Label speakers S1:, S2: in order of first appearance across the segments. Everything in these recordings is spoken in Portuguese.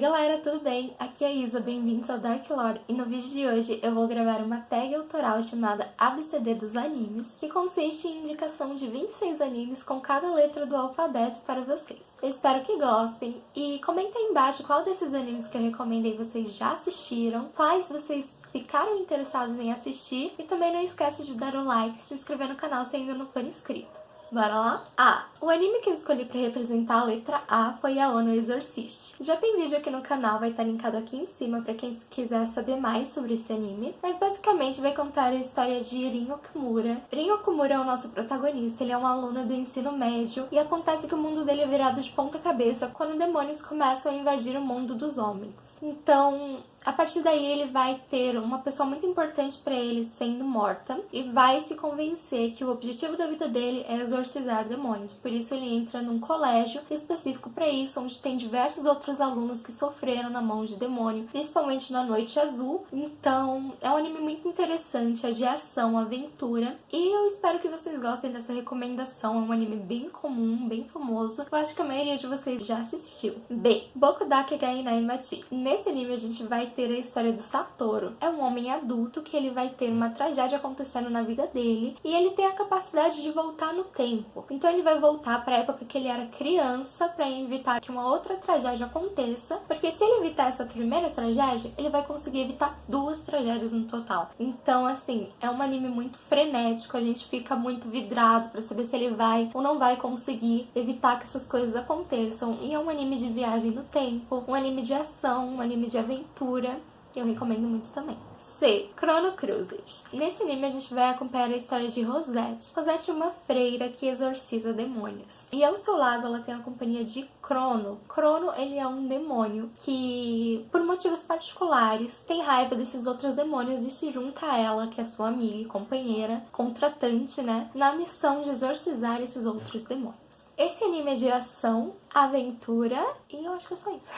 S1: galera, tudo bem? Aqui é a Isa, bem-vindos ao Dark Lore, e no vídeo de hoje eu vou gravar uma tag autoral chamada ABCD dos Animes, que consiste em indicação de 26 animes com cada letra do alfabeto para vocês. Eu espero que gostem e comentem aí embaixo qual desses animes que eu recomendei vocês já assistiram, quais vocês ficaram interessados em assistir e também não esquece de dar um like e se inscrever no canal se ainda não for inscrito. Bora lá? O anime que eu escolhi pra representar a letra A foi Ao-no Exorcist. Já tem vídeo aqui no canal, vai estar linkado aqui em cima pra quem quiser saber mais sobre esse anime. Mas basicamente vai contar a história de Rin Okumura. Rin Okumura é o nosso protagonista, ele é um aluno do ensino médio e acontece que o mundo dele é virado de ponta cabeça quando demônios começam a invadir o mundo dos homens. Então, a partir daí ele vai ter uma pessoa muito importante pra ele sendo morta e vai se convencer que o objetivo da vida dele é exorcizar demônios. Por isso ele entra num colégio específico para isso, onde tem diversos outros alunos que sofreram na mão de demônio, principalmente na Noite Azul. Então é um anime muito interessante, é de ação, aventura, e eu espero que vocês gostem dessa recomendação. É um anime bem comum, bem famoso, eu acho que a maioria de vocês já assistiu. B. Bokudake ga Inai Machi. Nesse anime a gente vai ter a história do Satoru. É um homem adulto que ele vai ter uma tragédia acontecendo na vida dele e ele tem a capacidade de voltar no tempo. Então ele vai voltar para a época que ele era criança para evitar que uma outra tragédia aconteça, porque se ele evitar essa primeira tragédia, ele vai conseguir evitar duas tragédias no total. Então, assim, é um anime muito frenético, a gente fica muito vidrado para saber se ele vai ou não vai conseguir evitar que essas coisas aconteçam. E é um anime de viagem no tempo, um anime de ação, um anime de aventura, que eu recomendo muito também. C. Chrono Crossed. Nesse anime a gente vai acompanhar a história de Rosette. Rosette é uma freira que exorciza demônios. E ao seu lado ela tem a companhia de Crono. Crono, ele é um demônio que, por motivos particulares, tem raiva desses outros demônios e se junta a ela, que é sua amiga e companheira, contratante, né, na missão de exorcizar esses outros demônios. Esse anime é de ação, aventura e eu acho que é só isso.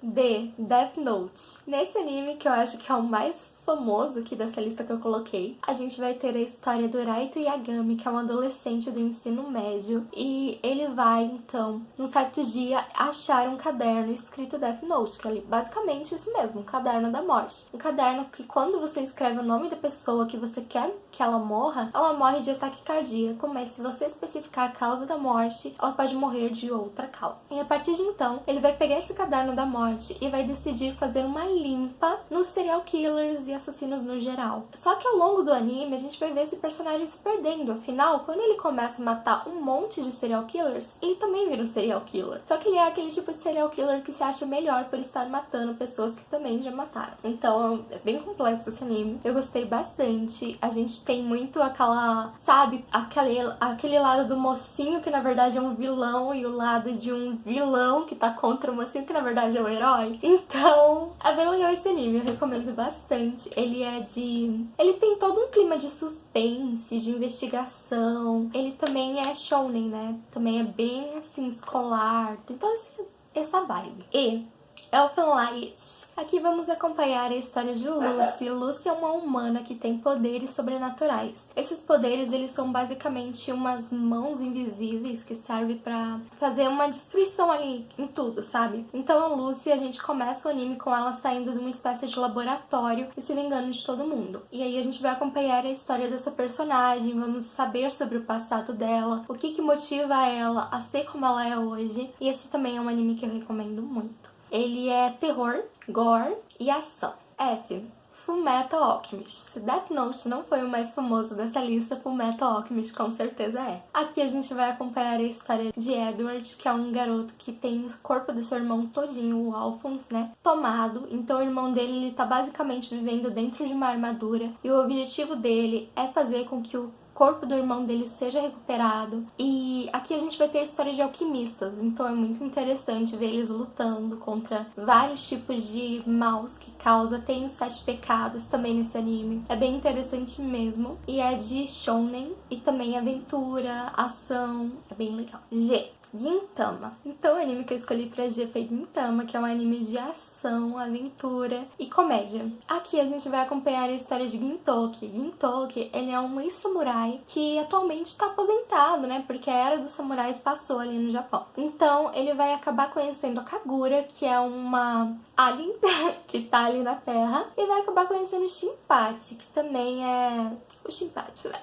S1: D. Death Note. Nesse anime, que eu acho que é o mais famoso aqui dessa lista que eu coloquei, a gente vai ter a história do Raito Yagami, que é um adolescente do ensino médio, e ele vai, então, num certo dia, achar um caderno escrito Death Note, que é basicamente isso mesmo, um caderno da morte. Um caderno que, quando você escreve o nome da pessoa que você quer que ela morre de ataque cardíaco, mas se você especificar a causa da morte, ela pode morrer de outra causa. E a partir de então, ele vai pegar esse caderno da morte e vai decidir fazer uma limpa nos serial killers e assassinos no geral. Só que ao longo do anime, a gente vai ver esse personagem se perdendo. Afinal, quando ele começa a matar um monte de serial killers, ele também vira um serial killer. Só que ele é aquele tipo de serial killer que se acha melhor por estar matando pessoas que também já mataram. Então, é bem complexo esse anime. Eu gostei bastante. A gente tem muito aquela, sabe, aquele lado do mocinho que na verdade é um vilão e o lado de um vilão que tá contra o mocinho que na verdade é o herói. Então, é bem legal esse anime, eu recomendo bastante. Ele tem todo um clima de suspense, de investigação. Ele também é shounen, né? Também é bem, assim, escolar. Então, essa vibe. E Elfen Light. Aqui vamos acompanhar a história de Lucy. Lucy é uma humana que tem poderes sobrenaturais. Esses poderes, eles são basicamente umas mãos invisíveis que servem pra fazer uma destruição ali em tudo, sabe? Então a Lucy, a gente começa o anime com ela saindo de uma espécie de laboratório e se vingando de todo mundo. E aí a gente vai acompanhar a história dessa personagem, vamos saber sobre o passado dela, o que motiva ela a ser como ela é hoje. E esse também é um anime que eu recomendo muito. Ele é terror, gore e ação. F. Fullmetal Alchemist. Se Death Note não foi o mais famoso dessa lista, Fullmetal Alchemist com certeza é. Aqui a gente vai acompanhar a história de Edward, que é um garoto que tem o corpo do seu irmão todinho, o Alphonse, né, tomado. Então o irmão dele, ele tá basicamente vivendo dentro de uma armadura e o objetivo dele é fazer com que o corpo do irmão dele seja recuperado. E aqui a gente vai ter a história de alquimistas, então é muito interessante ver eles lutando contra vários tipos de maus que causa. Tem os 7 pecados também nesse anime, é bem interessante mesmo, e é de shounen e também aventura, ação, é bem legal. G. Gintama. Então o anime que eu escolhi pra G foi Gintama, que é um anime de ação, aventura e comédia. Aqui a gente vai acompanhar a história de Gintoki. Gintoki, ele é um ex-samurai que atualmente está aposentado, né? Porque a era dos samurais passou ali no Japão. Então ele vai acabar conhecendo a Kagura, que é uma alien que tá ali na Terra, e vai acabar conhecendo o Shinpachi, que também é o Shinpachi, né?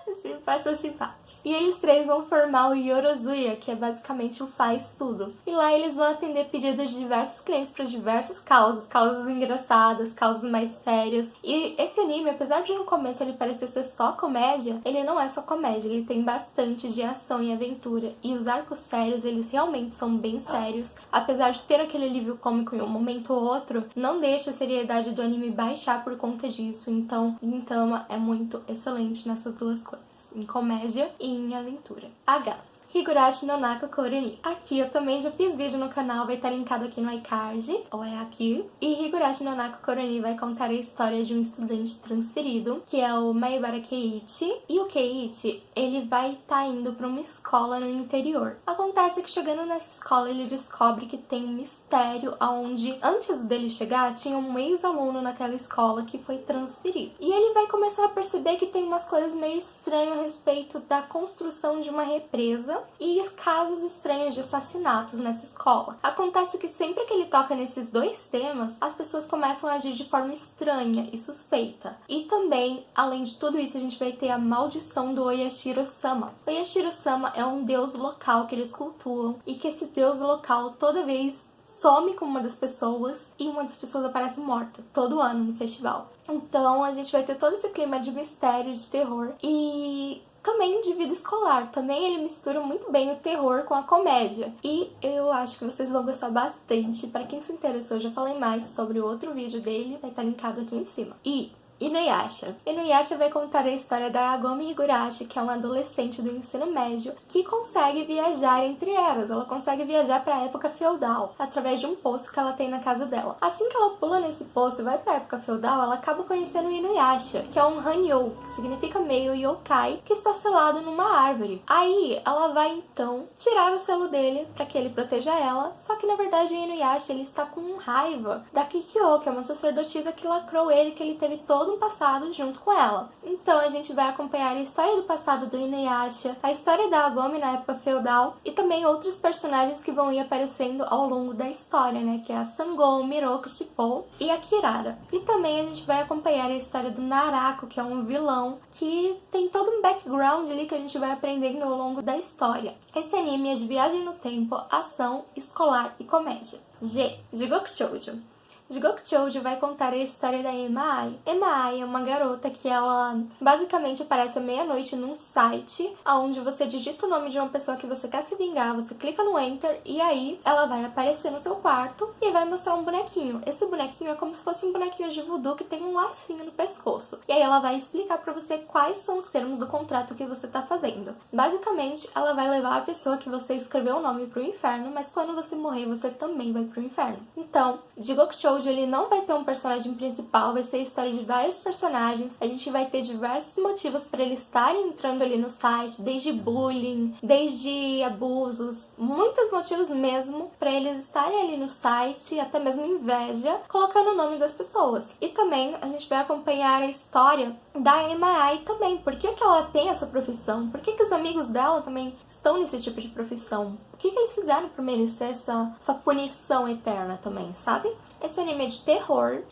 S1: O Shinpachi é o Shinpachi. E eles três vão formar o Yorozuya, que é basicamente o faz tudo. E lá eles vão atender pedidos de diversos clientes para diversas causas, causas engraçadas, causas mais sérias. E esse anime, apesar de no começo ele parecer ser só comédia, ele não é só comédia, ele tem bastante de ação e aventura. E os arcos sérios, eles realmente são bem sérios. Apesar de ter aquele alívio cômico em um momento ou outro, não deixa a seriedade do anime baixar por conta disso. Então, Gintama é muito excelente nessas duas coisas, em comédia e em aventura. H. Higurashi no Naka Koroni. Aqui eu também já fiz vídeo no canal, vai estar linkado aqui no iCard, ou é aqui. E Higurashi no Naka Koroni vai contar a história de um estudante transferido, que é o Maibara Keiichi. E o Keiichi, ele vai estar indo para uma escola no interior. Acontece que chegando nessa escola, ele descobre que tem um mistério onde, antes dele chegar, tinha um ex-aluno naquela escola que foi transferido. E ele vai começar a perceber que tem umas coisas meio estranhas a respeito da construção de uma represa e casos estranhos de assassinatos nessa escola. Acontece que sempre que ele toca nesses dois temas, as pessoas começam a agir de forma estranha e suspeita. E também, além de tudo isso, a gente vai ter a maldição do Oyashiro-sama. Oyashiro-sama é um deus local que eles cultuam e que esse deus local toda vez some com uma das pessoas e uma das pessoas aparece morta todo ano no festival. Então a gente vai ter todo esse clima de mistério, de terror e também de vida escolar. Também ele mistura muito bem o terror com a comédia. E eu acho que vocês vão gostar bastante. Para quem se interessou, eu já falei mais sobre o outro vídeo dele, vai estar linkado aqui em cima. E Inuyasha. Inuyasha vai contar a história da Agome Higurashi, que é uma adolescente do ensino médio que consegue viajar entre eras. Ela consegue viajar para a época feudal através de um poço que ela tem na casa dela. Assim que ela pula nesse poço e vai para a época feudal, ela acaba conhecendo o Inuyasha, que é um Hanyo, que significa meio yokai, que está selado numa árvore. Aí ela vai então tirar o selo dele para que ele proteja ela, só que na verdade o Inuyasha ele está com raiva da Kikyo, que é uma sacerdotisa que lacrou ele, que ele teve todo um passado junto com ela. Então a gente vai acompanhar a história do passado do Inuyasha, a história da Agome na época feudal e também outros personagens que vão ir aparecendo ao longo da história, né, que é a Sango, Miroku, Shippou e a Kirara. E também a gente vai acompanhar a história do Narako, que é um vilão que tem todo um background ali que a gente vai aprendendo ao longo da história. Esse anime é de viagem no tempo, ação, escolar e comédia. G. Jigoku Shoujo. Jigoku Shoujo vai contar a história da Emma Ai. Emma Ai é uma garota que ela basicamente aparece à meia-noite num site onde você digita o nome de uma pessoa que você quer se vingar, você clica no Enter e aí ela vai aparecer no seu quarto e vai mostrar um bonequinho. Esse bonequinho é como se fosse um bonequinho de voodoo que tem um lacinho no pescoço. E aí ela vai explicar pra você quais são os termos do contrato que você tá fazendo. Basicamente, ela vai levar a pessoa que você escreveu o nome pro inferno, mas quando você morrer, você também vai pro inferno. Então, Jigoku Shoujo ele não vai ter um personagem principal, vai ser a história de vários personagens. A gente vai ter diversos motivos para eles estarem entrando ali no site, desde bullying, desde abusos, muitos motivos mesmo para eles estarem ali no site, até mesmo inveja, colocando o nome das pessoas. E também a gente vai acompanhar a história da Emma Ai também. Por que ela tem essa profissão? Por que os amigos dela também estão nesse tipo de profissão? O que eles fizeram pra merecer essa punição eterna também, sabe? Esse anime é de terror.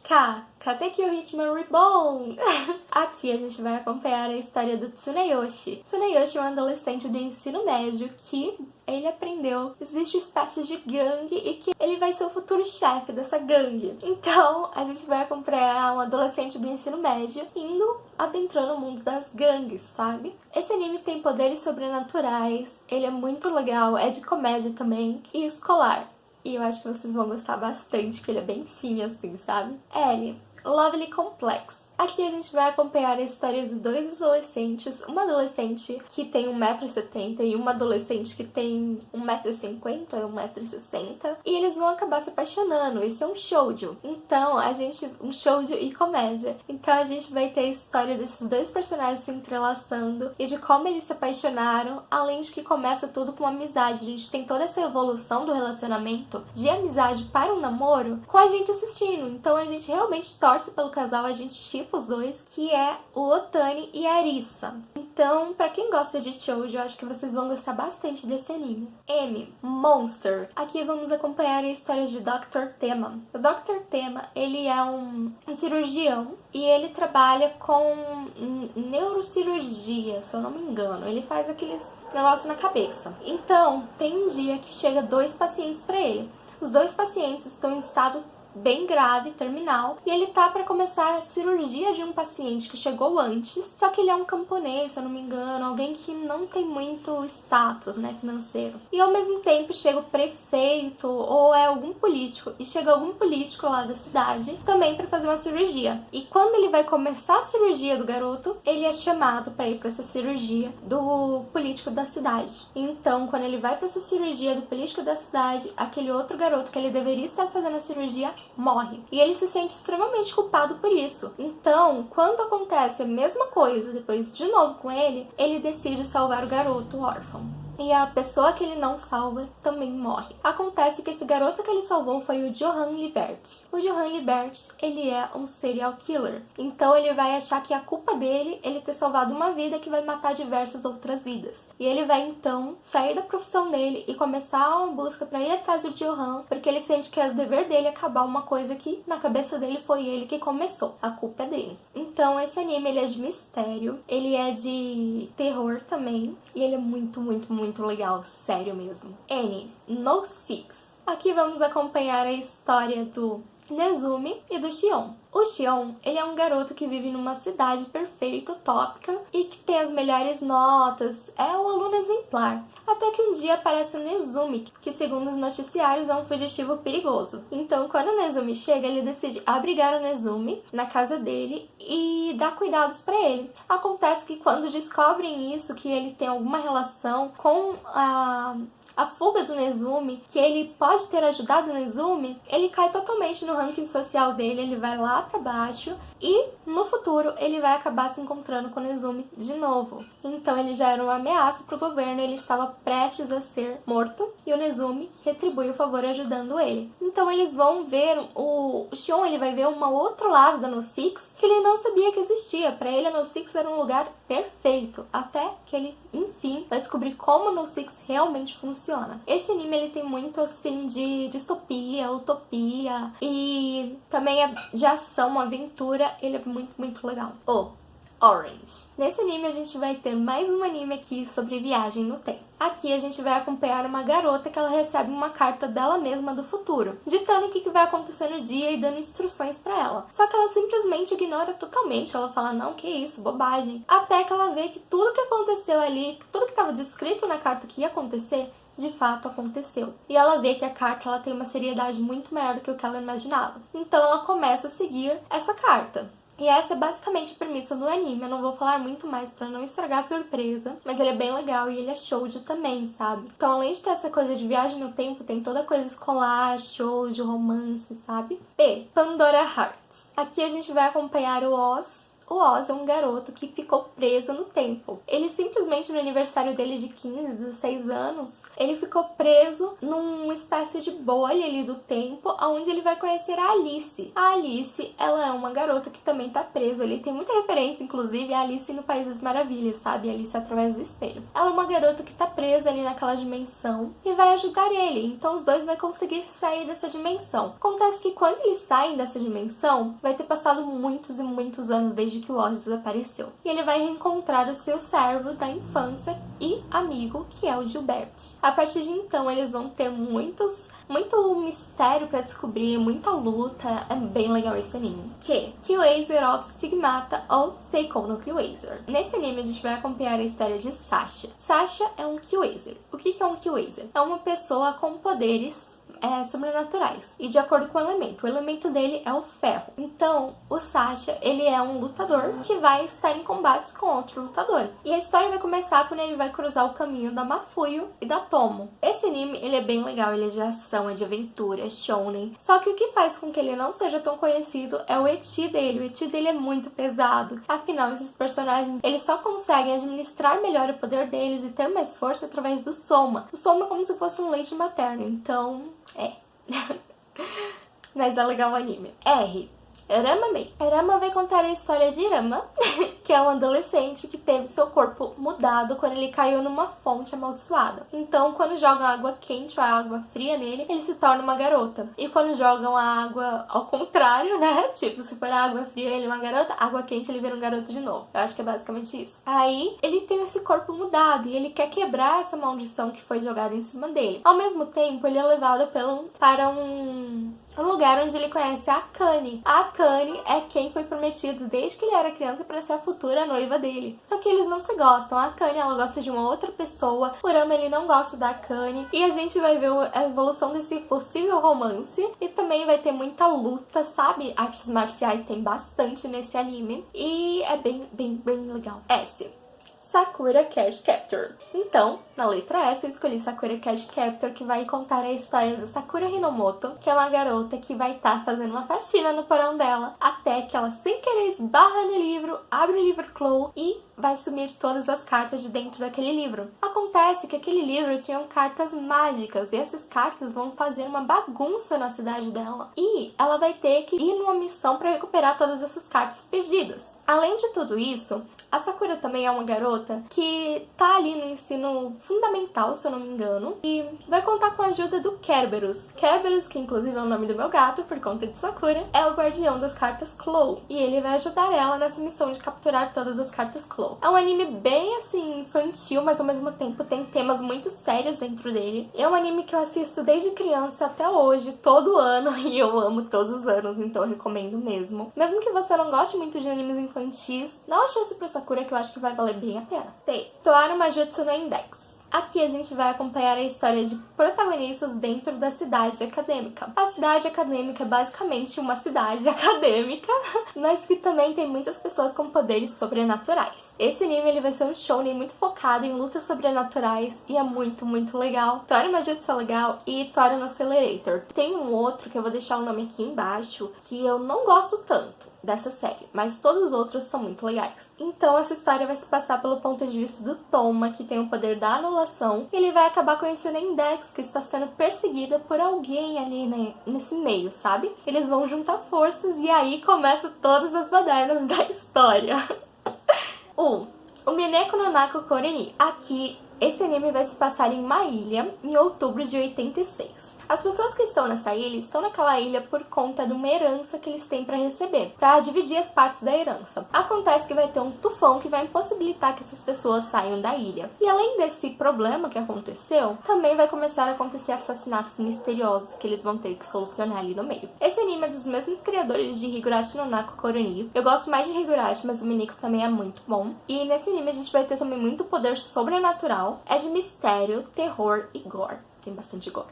S1: Katekyo Hitman Reborn! Aqui a gente vai acompanhar a história do Tsuneyoshi. Tsuneyoshi é um adolescente do ensino médio que ele aprendeu que existe espécie de gangue e que ele vai ser o futuro chefe dessa gangue. Então, a gente vai acompanhar um adolescente do ensino médio indo adentrando o mundo das gangues, sabe? Esse anime tem poderes sobrenaturais, ele é muito legal, é de comédia também e escolar. E eu acho que vocês vão gostar bastante, que ele é bem teen assim, sabe? L. Lovely Complex. Aqui a gente vai acompanhar a história de dois adolescentes, uma adolescente que tem 1,70 m e uma adolescente que tem 1,50 m, 1,60 m, e eles vão acabar se apaixonando. Esse é um shoujo. Então, um shoujo e comédia. Então a gente vai ter a história desses dois personagens se entrelaçando e de como eles se apaixonaram, além de que começa tudo com uma amizade. A gente tem toda essa evolução do relacionamento de amizade para um namoro com a gente assistindo. Então a gente realmente torce pelo casal, a gente shippa os dois, que é o Otani e a Arisa. Então, pra quem gosta de shoujo, eu acho que vocês vão gostar bastante desse anime. M. Monster. Aqui vamos acompanhar a história de Dr. Tema. O Dr. Tema, ele é um cirurgião e ele trabalha com neurocirurgia, se eu não me engano. Ele faz aqueles negócios na cabeça. Então, tem um dia que chega 2 pacientes pra ele. Os 2 pacientes estão em estado bem grave, terminal, e ele tá para começar a cirurgia de um paciente que chegou antes, só que ele é um camponês, se eu não me engano, alguém que não tem muito status, né, financeiro. E ao mesmo tempo chega o prefeito ou é algum político, e chega algum político lá da cidade também para fazer uma cirurgia. E quando ele vai começar a cirurgia do garoto, ele é chamado para ir para essa cirurgia do político da cidade. Então, quando ele vai para essa cirurgia do político da cidade, aquele outro garoto que ele deveria estar fazendo a cirurgia morre. E ele se sente extremamente culpado por isso. Então, quando acontece a mesma coisa depois de novo com ele, ele decide salvar o garoto órfão. E a pessoa que ele não salva também morre. Acontece que esse garoto que ele salvou foi o Johan Libert. O Johan Libert, ele é um serial killer. Então ele vai achar que a culpa dele é ele ter salvado uma vida que vai matar diversas outras vidas. E ele vai então sair da profissão dele e começar uma busca para ir atrás do Johan, porque ele sente que é o dever dele acabar uma coisa que na cabeça dele foi ele que começou. A culpa é dele. Então esse anime, ele é de mistério, ele é de terror também, e ele é muito legal, sério mesmo. N. No Six. Aqui vamos acompanhar a história do Nezumi e do Shion. O Shion, ele é um garoto que vive numa cidade perfeita, utópica, e que tem as melhores notas, é um aluno exemplar. Até que um dia aparece o Nezumi, que segundo os noticiários é um fugitivo perigoso. Então, quando o Nezumi chega, ele decide abrigar o Nezumi na casa dele e dar cuidados pra ele. Acontece que quando descobrem isso, que ele tem alguma relação com a fuga do Nezumi, que ele pode ter ajudado o Nezumi, ele cai totalmente no ranking social dele, ele vai lá pra baixo e no futuro ele vai acabar se encontrando com o Nezumi de novo. Então ele já era uma ameaça pro governo, ele estava prestes a ser morto e o Nezumi retribui o favor ajudando ele. Então eles vão ver, o Shion, ele vai ver um outro lado da No Six que ele não sabia que existia. Pra ele a No Six era um lugar perfeito, até que ele, enfim, vai descobrir como a No Six realmente funciona. Esse anime, ele tem muito, assim, de distopia, utopia e também é de ação, aventura. Ele é muito legal. Orange. Nesse anime a gente vai ter mais um anime aqui sobre viagem no tempo. Aqui a gente vai acompanhar uma garota que ela recebe uma carta dela mesma do futuro, ditando o que vai acontecer no dia e dando instruções pra ela. Só que ela simplesmente ignora totalmente, ela fala, não, que isso, bobagem. Até que ela vê que tudo que aconteceu ali, tudo que estava descrito na carta que ia acontecer, de fato aconteceu. E ela vê que a carta, ela tem uma seriedade muito maior do que o que ela imaginava. Então ela começa a seguir essa carta. E essa é basicamente a premissa do anime. Eu não vou falar muito mais pra não estragar a surpresa, mas ele é bem legal e ele é shoujo também, sabe? Então, além de ter essa coisa de viagem no tempo, tem toda a coisa escolar, shoujo, romance, sabe? P. Pandora Hearts. Aqui a gente vai acompanhar o Oz. O Oz é um garoto que ficou preso no tempo. Ele simplesmente, no aniversário dele de 15, 16 anos, ele ficou preso numa espécie de bolha ali do tempo, onde ele vai conhecer a Alice. A Alice, ela é uma garota que também tá presa. Ele tem muita referência, inclusive, a Alice no País das Maravilhas, sabe? A Alice através do espelho. Ela é uma garota que tá presa ali naquela dimensão e vai ajudar ele. Então, os dois vão conseguir sair dessa dimensão. Acontece que quando eles saem dessa dimensão, vai ter passado muitos e muitos anos desde que o Oz desapareceu. E ele vai reencontrar o seu servo da infância e amigo, que é o Gilbert. A partir de então, eles vão ter muito mistério pra descobrir, muita luta. É bem legal esse anime. Kyoazer of Stigmata ou Seikon no Kyoazer. Nesse anime, a gente vai acompanhar a história de Sasha. Sasha é um Kyoazer. O que é um Kyoazer? É uma pessoa com poderes sobrenaturais. E de acordo com o elemento dele é o ferro. Então, o Sasha, ele é um lutador que vai estar em combates com outro lutador. E a história vai começar quando ele vai cruzar o caminho da Mafuyu e da Tomo. Esse anime, ele é bem legal, ele é de ação, é de aventura, é shonen. Só que o que faz com que ele não seja tão conhecido é o ecchi dele. O ecchi dele é muito pesado. Afinal, esses personagens, eles só conseguem administrar melhor o poder deles e ter mais força através do soma. O soma é como se fosse um leite materno, então, Mas é legal o anime. R. Rama Mei. Rama vai contar a história de Rama, que é um adolescente que teve seu corpo mudado quando ele caiu numa fonte amaldiçoada. Então, quando jogam água quente ou água fria nele, ele se torna uma garota. E quando jogam a água ao contrário, né? Tipo, se for água fria ele é uma garota, água quente ele vira um garoto de novo. Eu acho que é basicamente isso. Aí, ele tem esse corpo mudado e ele quer quebrar essa maldição que foi jogada em cima dele. Ao mesmo tempo, ele é levado para um lugar onde ele conhece a Akane. A Akane é quem foi prometido desde que ele era criança para ser a futura noiva dele. Só que eles não se gostam. A Akane, ela gosta de uma outra pessoa. O Rama, ele não gosta da Akane. E a gente vai ver a evolução desse possível romance. E também vai ter muita luta, sabe? Artes marciais tem bastante nesse anime. E é bem legal. S. Sakura Card Captor. Então, na letra S, eu escolhi Sakura Card Captor, que vai contar a história da Sakura Hinomoto, que é uma garota que vai estar fazendo uma faxina no porão dela, até que ela, sem querer, esbarra no livro, abre o livro Clow e vai sumir todas as cartas de dentro daquele livro. Acontece que aquele livro tinha cartas mágicas, e essas cartas vão fazer uma bagunça na cidade dela. E ela vai ter que ir numa missão para recuperar todas essas cartas perdidas. Além de tudo isso, a Sakura também é uma garota que tá ali no ensino fundamental, se eu não me engano, e vai contar com a ajuda do Kerberos. Kerberos, que inclusive é o nome do meu gato, por conta de Sakura, é o guardião das cartas Clow, e ele vai ajudar ela nessa missão de capturar todas as cartas Clow. É um anime bem, assim, infantil, mas ao mesmo tempo tem temas muito sérios dentro dele. É um anime que eu assisto desde criança até hoje, todo ano, e eu amo todos os anos, então eu recomendo mesmo. Mesmo que você não goste muito de animes infantis, dá uma chance pra Sakura que eu acho que vai valer bem a pena. T. Toaru Majutsu no Index. Aqui a gente vai acompanhar a história de protagonistas dentro da cidade acadêmica. A cidade acadêmica é basicamente uma cidade acadêmica, mas que também tem muitas pessoas com poderes sobrenaturais. Esse anime ele vai ser um shounen muito focado em lutas sobrenaturais e é muito legal. Toaru Majutsu é legal e Toaru no Accelerator. Tem um outro que eu vou deixar o nome aqui embaixo que eu não gosto tanto dessa série, mas todos os outros são muito legais. Então essa história vai se passar pelo ponto de vista do Toma, que tem o poder da anulação, e ele vai acabar conhecendo a Index, que está sendo perseguida por alguém ali nesse meio, sabe? Eles vão juntar forças e aí começam todas as badernas da história. O Mineko no Nako Koreni. Aqui, esse anime vai se passar em uma ilha em outubro de 86. As pessoas que estão nessa ilha estão naquela ilha por conta de uma herança que eles têm para receber, para dividir as partes da herança. Acontece que vai ter um tufão que vai impossibilitar que essas pessoas saiam da ilha. E além desse problema que aconteceu, também vai começar a acontecer assassinatos misteriosos que eles vão ter que solucionar ali no meio. Esse anime é dos mesmos criadores de Higurashi no Nako Koroni. Eu gosto mais de Higurashi, mas o Mineko também é muito bom. E nesse anime a gente vai ter também muito poder sobrenatural. É de mistério, terror e gore. Tem bastante gore.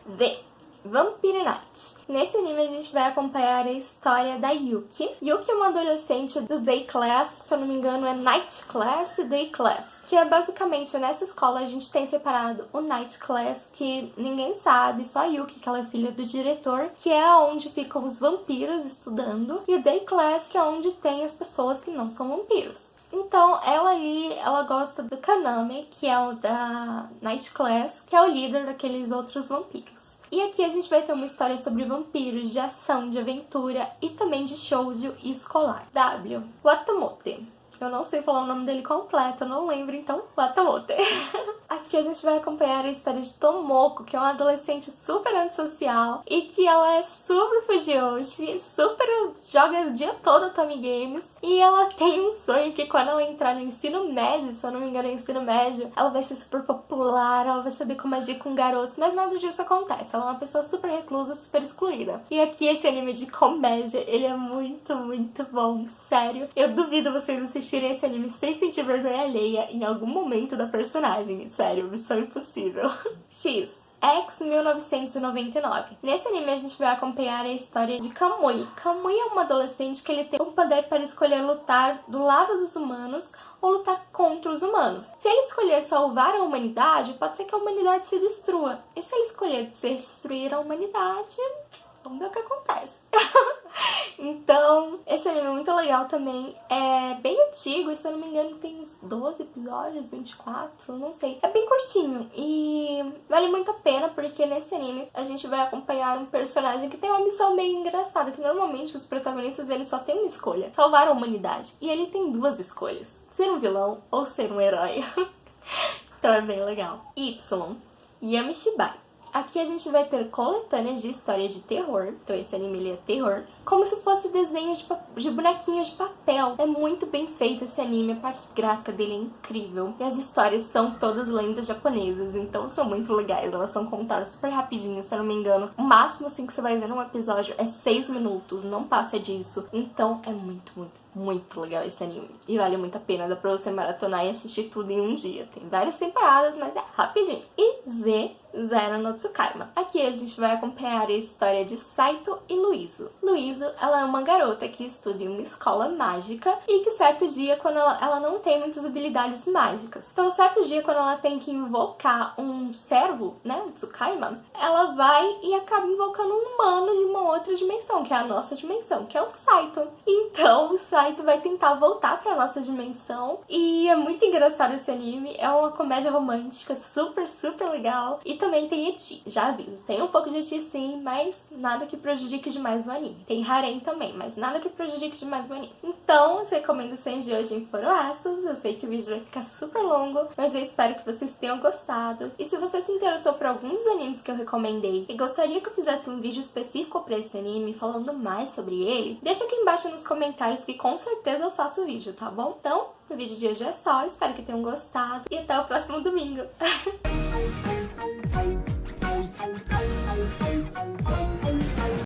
S1: Vampire Night. Nesse anime a gente vai acompanhar a história da Yuki. Yuki é uma adolescente do Day Class, que se eu não me engano é Night Class e Day Class. Que é basicamente, nessa escola a gente tem separado o Night Class, que ninguém sabe, só a Yuki, que ela é filha do diretor, que é onde ficam os vampiros estudando, e o Day Class, que é onde tem as pessoas que não são vampiros. Então, ela gosta do Kaname, que é o da Night Class, que é o líder daqueles outros vampiros. E aqui a gente vai ter uma história sobre vampiros, de ação, de aventura e também de shoujo e escolar. W. Watamote. Eu não sei falar o nome dele completo, eu não lembro, então Watamote. Aqui a gente vai acompanhar a história de Tomoko, que é uma adolescente super antissocial e que ela é super fujoshi, super joga o dia todo Otome Games. E ela tem um sonho que quando ela entrar no ensino médio, se eu não me engano é ensino médio, ela vai ser super popular, ela vai saber como agir com garotos, mas nada disso acontece. Ela é uma pessoa super reclusa, super excluída. E aqui esse anime de comédia, ele é muito bom, sério. Eu duvido vocês assistirem esse anime sem sentir vergonha alheia em algum momento da personagem. Sério, missão impossível. X. X 1999. Nesse anime a gente vai acompanhar a história de Kamui. Kamui é uma adolescente que ele tem o poder para escolher lutar do lado dos humanos ou lutar contra os humanos. Se ele escolher salvar a humanidade, pode ser que a humanidade se destrua. E se ele escolher destruir a humanidade, vamos ver o que acontece. Então, esse anime é muito legal também. É bem antigo, e se eu não me engano tem uns 12 episódios, 24, não sei. É bem curtinho e vale muito a pena, porque nesse anime a gente vai acompanhar um personagem que tem uma missão meio engraçada, que normalmente os protagonistas eles só têm uma escolha: salvar a humanidade. E ele tem duas escolhas: ser um vilão ou ser um herói. Então é bem legal. Y. Yamishibai. Aqui a gente vai ter coletâneas de histórias de terror. Então esse anime ele é terror. Como se fosse desenho de bonequinhos de papel. É muito bem feito esse anime. A parte gráfica dele é incrível. E as histórias são todas lendas japonesas. Então são muito legais. Elas são contadas super rapidinho, se eu não me engano. O máximo assim que você vai ver num episódio é 6 minutos. Não passa disso. Então é muito legal esse anime. E vale muito a pena. Dá pra você maratonar e assistir tudo em um dia. Tem várias temporadas, mas é rapidinho. E Z, Zero no Tsukaima. Aqui a gente vai acompanhar a história de Saito e Luizo. Luizo, ela é uma garota que estuda em uma escola mágica e que certo dia, quando ela não tem muitas habilidades mágicas. Então, certo dia, quando ela tem que invocar um servo, né, um Tsukaima, ela vai e acaba invocando um humano de uma outra dimensão, que é a nossa dimensão, que é o Saito. Então, o Saito vai tentar voltar pra nossa dimensão e é muito engraçado esse anime. É uma comédia romântica super, super legal. E também tem eti, já aviso. Tem um pouco de eti sim, mas nada que prejudique demais o anime. Tem harem também, mas nada que prejudique demais o anime. Então, as recomendações de hoje foram essas. Eu sei que o vídeo vai ficar super longo, mas eu espero que vocês tenham gostado. E se você se interessou por alguns dos animes que eu recomendei e gostaria que eu fizesse um vídeo específico pra esse anime, falando mais sobre ele, deixa aqui embaixo nos comentários que com certeza eu faço o vídeo, tá bom? Então, o vídeo de hoje é só. Espero que tenham gostado e até o próximo domingo.